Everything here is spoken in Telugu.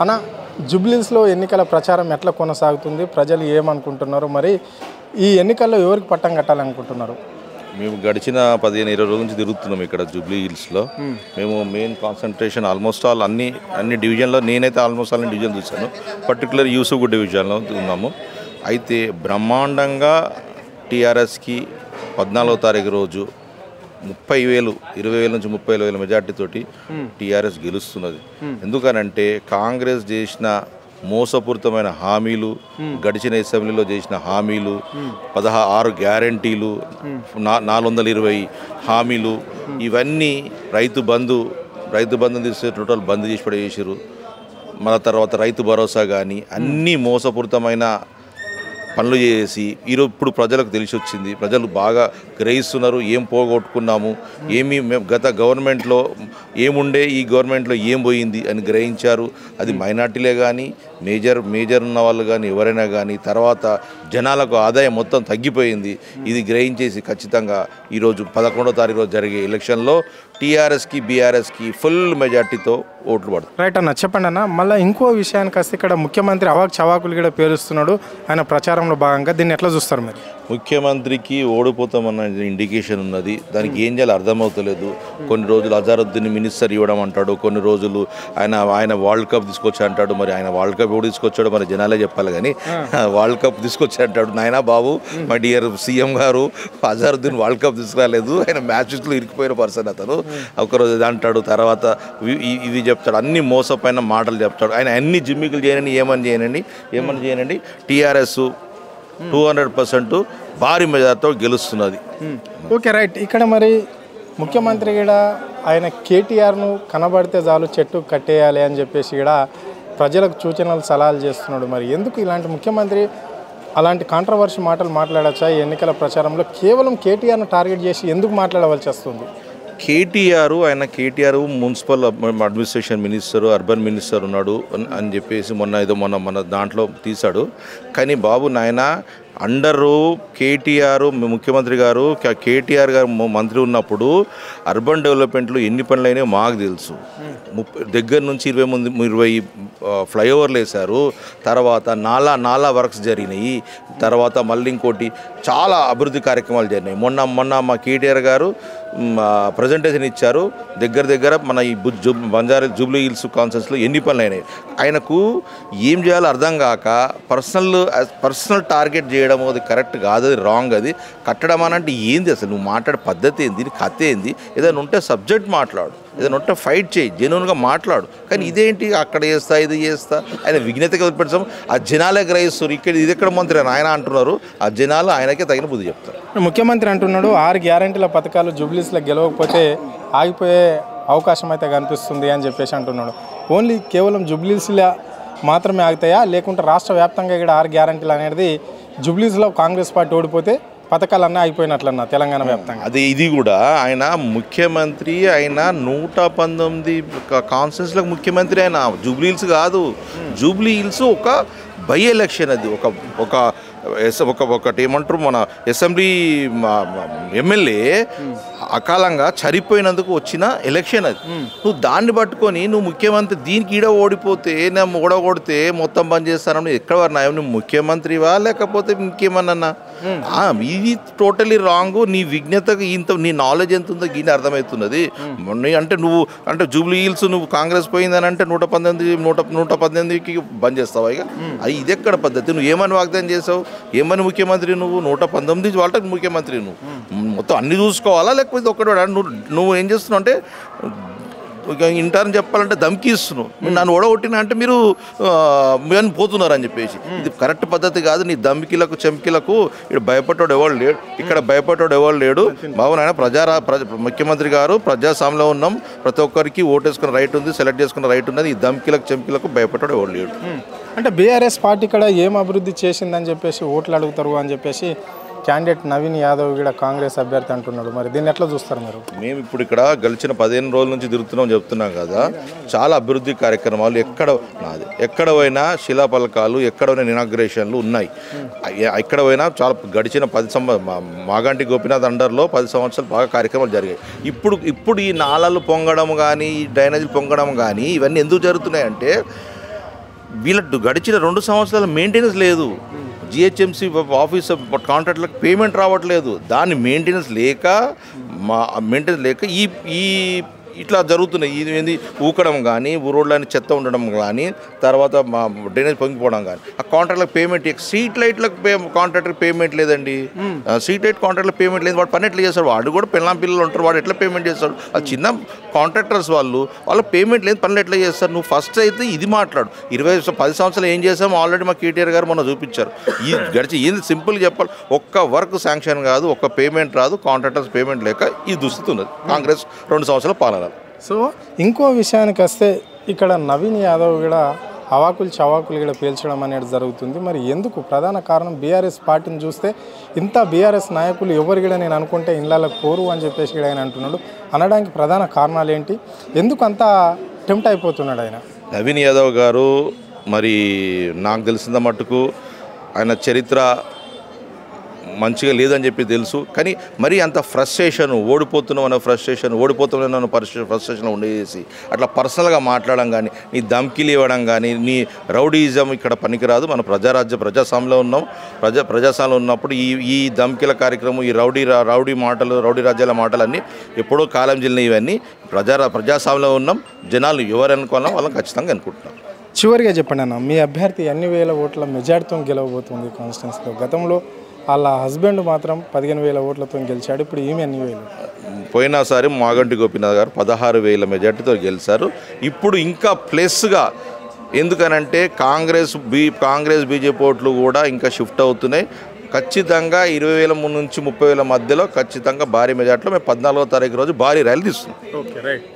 అన్న జూబ్లీహిల్స్లో ఎన్నికల ప్రచారం ఎట్లా కొనసాగుతుంది? ప్రజలు ఏమనుకుంటున్నారు? మరి ఈ ఎన్నికల్లో ఎవరికి పట్టం కట్టాలనుకుంటున్నారు? మేము గడిచిన 15-20 రోజుల నుంచి తిరుగుతున్నాం ఇక్కడ జూబ్లీహిల్స్లో. మేము మెయిన్ కాన్సన్ట్రేషన్ ఆల్మోస్ట్ ఆల్ అన్ని డివిజన్లో, నేనైతే ఆల్మోస్ట్ అన్ని డివిజన్ చూశాను. పర్టికులర్ యూసుఫ్ డివిజన్లో ఉన్నాము. అయితే బ్రహ్మాండంగా టీఆర్ఎస్కి 14వ తారీఖు రోజు 30,000, 20,000 నుంచి 30,000 మెజార్టీతోటి టీఆర్ఎస్ గెలుస్తున్నది. ఎందుకనంటే కాంగ్రెస్ చేసిన మోసపూరితమైన హామీలు, గడిచిన అసెంబ్లీలో చేసిన హామీలు, 16 గ్యారంటీలు, 420 హామీలు, ఇవన్నీ రైతు బంధు తీసే టోటల్ బంద్ చేసి పడేసారు. మన తర్వాత రైతు భరోసా కానీ అన్నీ మోసపూరితమైన పనులు చేసి ఇప్పుడు ప్రజలకు తెలిసి వచ్చింది. ప్రజలు బాగా గ్రహిస్తున్నారు. ఏం పోగొట్టుకున్నాము, గత గవర్నమెంట్లో ఏముండే, ఈ గవర్నమెంట్లో ఏం పోయింది అని గ్రహించారు. అది మైనార్టీలే కానీ, మేజర్ ఉన్న వాళ్ళు కానీ, ఎవరైనా కానీ. తర్వాత జనాలకు ఆదాయం మొత్తం తగ్గిపోయింది. ఇది గ్రహించేసి ఖచ్చితంగా ఈరోజు 11వ తారీఖు రోజు జరిగే ఎలక్షన్లో టీఆర్ఎస్కి, బీఆర్ఎస్కి ఫుల్ మెజార్టీతో ఓట్లు పడుతుంది. రైట్ అన్న, చెప్పండి అన్న. మళ్ళీ ఇంకో విషయానికి వస్తే ఇక్కడ ముఖ్యమంత్రి చవాకులు కూడా పేరుస్తున్నాడు ఆయన ప్రచారంలో భాగంగా. దీన్ని ఎట్లా చూస్తారు మీరు? ముఖ్యమంత్రికి ఓడిపోతామన్న ఇండికేషన్ ఉన్నది. దానికి ఏం చేయాలో అర్థమవుతలేదు. కొన్ని రోజులు అజారుద్దీన్ మినిస్టర్ ఇవ్వడం అంటాడు, కొన్ని రోజులు ఆయన వరల్డ్ కప్ తీసుకొచ్చి అంటాడు. మరి ఆయన వరల్డ్ కప్ ఎవడు తీసుకొచ్చాడు మరి జనాలే చెప్పాలి. కానీ వరల్డ్ కప్ తీసుకొచ్చి అంటాడు. నాయనా బాబు, మై డియర్ సీఎం గారు, అజారుద్దీన్ వరల్డ్ కప్ తీసుకురాలేదు. ఆయన మ్యాచెస్లో ఇరికిపోయిన పర్సన్ అతను. ఒకరోజు ఇది అంటాడు, తర్వాత ఇవి చెప్తాడు. అన్ని మోసపోయిన మాటలు చెప్తాడు. ఆయన అన్ని జిమ్మికులు ఏమని చేయనండి టీఆర్ఎస్ 200% భారీ మెజార్టీతో గెలుస్తున్నది. Okay right. ఇక్కడ మరి ముఖ్యమంత్రి కూడా ఆయన కేటీఆర్ను కనబడితే చాలు చెట్టు కట్టేయాలి అని చెప్పేసి కూడా ప్రజలకు సూచనలు సలహాలు చేస్తున్నాడు. మరి ఎందుకు ఇలాంటి ముఖ్యమంత్రి అలాంటి కాంట్రవర్సీ మాటలు మాట్లాడచ్చా? ఈ ఎన్నికల ప్రచారంలో కేవలం కేటీఆర్ను టార్గెట్ చేసి ఎందుకు మాట్లాడవలసి వస్తుంది? KTR municipal administration minister, urban minister ఉన్నాడు అని చెప్పేసి మొన్న దాంట్లో తీశాడు. కానీ బాబు నాయన అండరు కేటీఆర్ ముఖ్యమంత్రి గారు, కేటీఆర్ గారు మంత్రి ఉన్నప్పుడు అర్బన్ డెవలప్మెంట్లో ఎన్ని పనులు అయినాయో మాకు తెలుసు. దగ్గర నుంచి 20 ఫ్లైఓవర్లు వేశారు. తర్వాత నాలా వర్క్స్ జరిగినాయి. తర్వాత మళ్ళీ ఇంకోటి చాలా అభివృద్ధి కార్యక్రమాలు జరిగినాయి. మొన్న మా కేటీఆర్ గారు ప్రజెంటేషన్ ఇచ్చారు. దగ్గర మన ఈ జూబ్లీహిల్స్ కాన్ఫరెన్స్లో ఎన్ని పనులు అయినాయి. ఆయనకు ఏం చేయాలో అర్థం కాక పర్సనల్ టార్గెట్ చేయడం అది కరెక్ట్ కాదు, అది రాంగ్. అది కట్టడం అని అంటే ఏంది అసలు? నువ్వు మాట్లాడే పద్ధతి ఏంది, కథ ఏంది? ఏదైనా ఉంటే సబ్జెక్ట్ మాట్లాడు, ఏదైనా ఉంటే ఫైట్ చేయి, జెన్యూన్గా మాట్లాడు. కానీ ఇదేంటి అక్కడ చేస్తా ఇది చేస్తా ఆయన విఘ్నతగా వదిలిపెడతాం. ఆ జనాలే గ్రహిస్తారు. ఇది ఎక్కడ మంత్రి అని ఆయన అంటున్నారు. ఆ జనాలు ఆయనకే తగిన బుద్ధి చెప్తారు. ముఖ్యమంత్రి అంటున్నాడు 6 గ్యారంటీల పథకాలు జూబ్లీహిల్స్లో గెలవకపోతే ఆగిపోయే అవకాశం అయితే కనిపిస్తుంది అని చెప్పేసి అంటున్నాడు. ఓన్లీ కేవలం జూబ్లీహిల్స్లో మాత్రమే ఆగుతాయా, లేకుంటే రాష్ట్ర వ్యాప్తంగా కూడా 6 గ్యారంటీలు అనేది జూబ్లీహిల్స్లో కాంగ్రెస్ పార్టీ ఓడిపోతే పథకాలన్నీ అయిపోయినట్లన్నా తెలంగాణ వ్యాప్తంగా? అదే ఇది కూడా ఆయన ముఖ్యమంత్రి, ఆయన 119 కాన్స్టిట్యూన్సీలకు ముఖ్యమంత్రి. ఆయన జూబ్లీహిల్స్ కాదు. జూబ్లీహిల్స్ ఒక బై ఎలక్షన్. అది ఒకటి ఏమంటారు, మన అసెంబ్లీ ఎమ్మెల్యే అకాలంగా చనిపోయినందుకు వచ్చిన ఎలక్షన్ అది. నువ్వు దాన్ని పట్టుకొని నువ్వు ముఖ్యమంత్రి దీనికి ఓడిపోతే ఓడగొడితే మొత్తం బంద్ చేస్తానని ఎక్కడ వరకు నువ్వు ముఖ్యమంత్రివా లేకపోతే ఇంకేమన్నా? ఇది టోటలీ రాంగ్. నీ విజ్ఞతకు నీ నాలెడ్జ్ ఎంత ఉందో దీన్ని అర్థమవుతున్నది. అంటే జూబ్లీహిల్స్ నువ్వు కాంగ్రెస్ పోయిందని అంటే 118కి బంద్ చేస్తావా? ఇక ఇది ఎక్కడ పద్ధతి? నువ్వు ఏమని వాగ్దానం చేసావు? ఏమని ముఖ్యమంత్రి నువ్వు? 119 వాళ్ళకి ముఖ్యమంత్రి నువ్వు. మొత్తం అన్ని చూసుకోవాలా లేకపోతే ఒక్కటి? నువ్వు ఏం చేస్తున్నావు అంటే ఇంటర్ని చెప్పాలంటే దమ్కి ఇస్తున్నావు. నన్ను ఓడగొట్టినా అంటే మీరు పోతున్నారని చెప్పేసి. ఇది కరెక్ట్ పద్ధతి కాదు. నీ దమ్కిలకు చెంకిలకు ఇక్కడ భయపడ్డాడు ఎవరు లేడు. ఇక్కడ భయపడ్డాడు ఎవరు లేడు. బాబు నాయన ముఖ్యమంత్రి గారు ప్రజాస్వామ్యంలో ఉన్నాం. ప్రతి ఒక్కరికి ఓటేసుకున్న రైట్ ఉంది, సెలెక్ట్ చేసుకున్న రైట్ ఉన్నది. ఈ దమ్కిలకు చెంకిలకు భయపడ్డాడు ఎవరు లేడు. అంటే బీఆర్ఎస్ పార్టీ ఇక్కడ ఏం అభివృద్ధి చేసిందని చెప్పేసి ఓట్లు అడుగుతారు అని చెప్పేసి క్యాండిడేట్ నవీన్ యాదవ్ కూడా కాంగ్రెస్ అభ్యర్థి అంటున్నాడు. మరి దీన్ని ఎట్లా చూస్తారు మీరు? మేము ఇప్పుడు ఇక్కడ గడిచిన 15 రోజుల నుంచి తిరుగుతున్నాం చెప్తున్నాం కదా. చాలా అభివృద్ధి కార్యక్రమాలు ఎక్కడ పోయినా శిలాఫలకాలు, ఎక్కడ పోయినా ఇనాగ్రేషన్లు ఉన్నాయి. ఎక్కడ పోయినా చాలా గడిచిన 10 మాగంటి గోపీనాథ్ అండర్లో 10 సంవత్సరాలు బాగా కార్యక్రమాలు జరిగాయి. ఇప్పుడు ఈ నాళాలు పొంగడం కానీ, ఈ డ్రైనేజీలు పొంగడం కానీ ఇవన్నీ ఎందుకు జరుగుతున్నాయంటే వీళ్ళ గడిచిన 2 సంవత్సరాల మెయింటెనెన్స్ లేదు. జిహెచ్ఎంసీ ఆఫీస్ కాంట్రాక్ట్లకు పేమెంట్ రావట్లేదు. దాని మెయింటెనెన్స్ లేక ఈ ఇట్లా జరుగుతున్నాయి. ఇది ఏంది ఊకడం కానీ, రోడ్లని చెత్త ఉండడం కానీ, తర్వాత మా డ్రైనేజ్ పొంగిపోవడం కానీ, ఆ కాంట్రాక్ట్లకు పేమెంట్, స్ట్రీట్ లైట్లకు కాంట్రాక్టర్ పేమెంట్ లేదండి. స్ట్రీట్ లైట్ కాంట్రాక్ట్లో పేమెంట్ లేదు. వాడు పని ఎట్లా చేస్తాడు? వాడు కూడా పిల్లలు ఉంటారు, వాడు ఎట్లా పేమెంట్ చేస్తాడు? అది చిన్న కాంట్రాక్టర్స్ వాళ్ళ పేమెంట్ లేదు, పనులు ఎట్లా చేస్తారు? నువ్వు ఫస్ట్ అయితే ఇది మాట్లాడు. 10 సంవత్సరాలు ఏం చేసామో ఆల్రెడీ మా కేటీఆర్ గారు మొన్న చూపించారు. ఈ గడిచి ఏంది సింపుల్ చెప్పాలి, ఒక్క వర్క్ శాంక్షన్ కాదు, ఒక్క పేమెంట్ రాదు, కాంట్రాక్టర్స్ పేమెంట్ లేక ఈ దుస్థితి ఉన్నది కాంగ్రెస్ 2 సంవత్సరాల పాలన. సో ఇంకో విషయానికి వస్తే ఇక్కడ నవీన్ యాదవ్ కూడా అవాకులు చవాకులు కూడా పేల్చడం అనేది జరుగుతుంది. మరి ఎందుకు? ప్రధాన కారణం బీఆర్ఎస్ పార్టీని చూస్తే ఇంత బీఆర్ఎస్ నాయకులు ఎవరు కూడా నేను అనుకుంటే ఇళ్ళకి పోరు అని చెప్పేసి కూడా ఆయన అంటున్నాడు. అనడానికి ప్రధాన కారణాలు ఏంటి? ఎందుకు అంత టెంప్ట్ అయిపోతున్నాడు ఆయన? నవీన్ యాదవ్ గారు మరి నాకు తెలిసిన మట్టుకు ఆయన చరిత్ర మంచిగా లేదని చెప్పి తెలుసు. కానీ మరి అంత ఫ్రస్ట్రేషన్, ఓడిపోతున్నామన్న ఓడిపోతున్నామన్న ఫ్రస్ట్రేషన్ ఉండేసి అట్లా పర్సనల్గా మాట్లాడడం కానీ, నీ ధమ్కీలు ఇవ్వడం కానీ, నీ రౌడీయిజం ఇక్కడ పనికిరాదు. మనం ప్రజాస్వామ్యంలో ఉన్నాం. ప్రజాస్వామ్యంలో ఉన్నప్పుడు ఈ ధమ్కీల కార్యక్రమం, ఈ రౌడీ మాటలు, రౌడీ రాజ్యాల మాటలన్నీ ఎప్పుడో కాలం చెల్లిన ఇవన్నీ ప్రజాస్వామ్యంలో ఉన్నాం. జనాలు ఎవరు అనుకోవాలో వాళ్ళని ఖచ్చితంగా అనుకుంటున్నాం. చివరిగా చెప్పండి అన్న, మీ అభ్యర్థి ఎన్ని వేల ఓట్ల మెజార్టీతో గెలవబోతుంది కాన్స్టిట్యున్సీలో? గతంలో వాళ్ళ హస్బెండ్ మాత్రం 15,000 ఓట్లతో గెలిచాడు. ఇప్పుడు ఈమె ఎన్ని వేలు? పోయినసారి మాగంటి గోపీనాథ్ గారు 16,000 మెజార్టీతో గెలిచారు. ఇప్పుడు ఇంకా ప్లస్గా, ఎందుకనంటే కాంగ్రెస్ బీజేపీ ఓట్లు కూడా ఇంకా షిఫ్ట్ అవుతున్నాయి. ఖచ్చితంగా 20,000 నుంచి 30,000 మధ్యలో ఖచ్చితంగా భారీ మెజార్టీలో మేము 14వ తారీఖు రోజు భారీ ర్యాలీ తీస్తున్నాం. Okay, right.